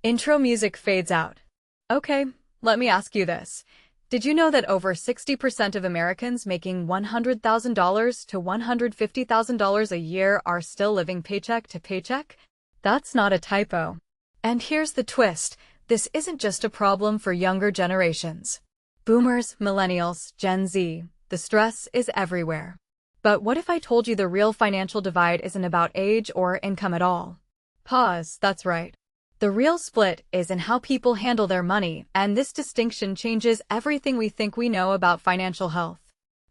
Intro music fades out. Okay, let me ask you this. Did you know that over 60% of Americans making $100,000 to $150,000 a year are still living paycheck to paycheck? That's not a typo. And here's the twist. This isn't just a problem for younger generations. Boomers, millennials, Gen Z, the stress is everywhere. But what if I told you the real financial divide isn't about age or income at all? Pause, that's right. The real split is in how people handle their money, and this distinction changes everything we think we know about financial health.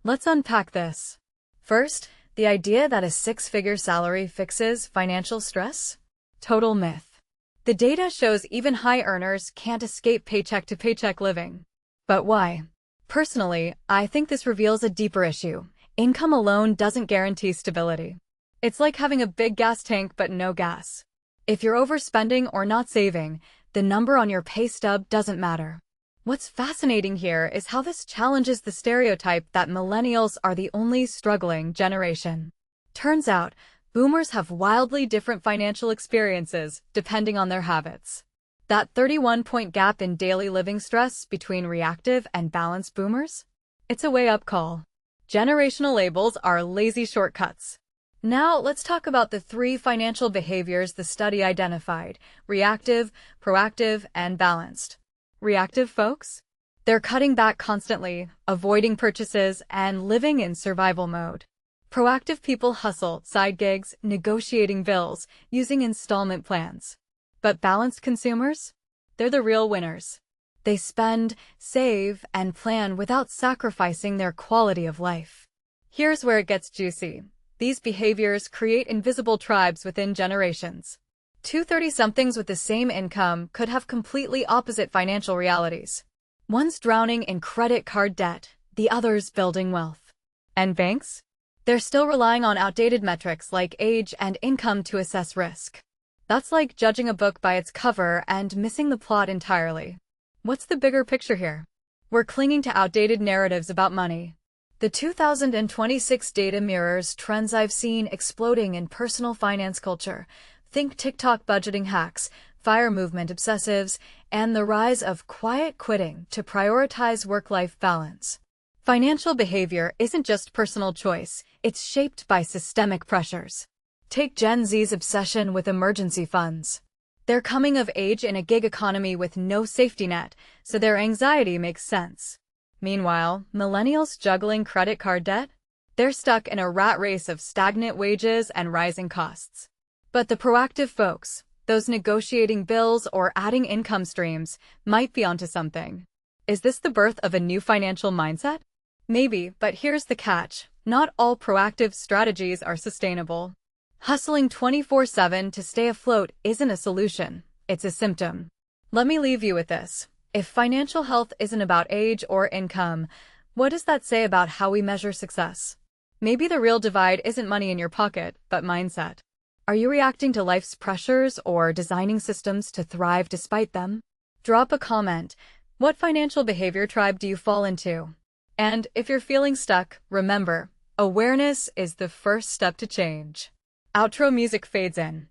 Let's unpack this. First, the idea that a six-figure salary fixes financial stress? Total myth. The data shows even high earners can't escape paycheck-to-paycheck living. But why? Personally, I think this reveals a deeper issue. Income alone doesn't guarantee stability. It's like having a big gas tank but no gas. If you're overspending or not saving, the number on your pay stub doesn't matter. What's fascinating here is how this challenges the stereotype that millennials are the only struggling generation. Turns out, boomers have wildly different financial experiences depending on their habits. That 31-point gap in daily living stress between reactive and balanced boomers? It's a wake-up call. Generational labels are lazy shortcuts. Now, let's talk about the three financial behaviors the study identified: reactive, proactive, and balanced. Reactive folks? They're cutting back constantly, avoiding purchases, and living in survival mode. Proactive people hustle, side gigs, negotiating bills, using installment plans. But balanced consumers? They're the real winners. They spend, save, and plan without sacrificing their quality of life. Here's where it gets juicy. These behaviors create invisible tribes within generations. Two 30-somethings with the same income could have completely opposite financial realities. One's drowning in credit card debt, the other's building wealth. And banks? They're still relying on outdated metrics like age and income to assess risk. That's like judging a book by its cover and missing the plot entirely. What's the bigger picture here? We're clinging to outdated narratives about money. The 2026 data mirrors trends I've seen exploding in personal finance culture. Think TikTok budgeting hacks, FIRE movement obsessives, and the rise of quiet quitting to prioritize work-life balance. Financial behavior isn't just personal choice, it's shaped by systemic pressures. Take Gen Z's obsession with emergency funds. They're coming of age in a gig economy with no safety net, so their anxiety makes sense. Meanwhile, millennials juggling credit card debt? They're stuck in a rat race of stagnant wages and rising costs. But the proactive folks, those negotiating bills or adding income streams, might be onto something. Is this the birth of a new financial mindset? Maybe, but here's the catch. Not all proactive strategies are sustainable. Hustling 24/7 to stay afloat isn't a solution, it's a symptom. Let me leave you with this. If financial health isn't about age or income, what does that say about how we measure success? Maybe the real divide isn't money in your pocket, but mindset. Are you reacting to life's pressures or designing systems to thrive despite them? Drop a comment. What financial behavior tribe do you fall into? And if you're feeling stuck, remember, awareness is the first step to change. Outro music fades in.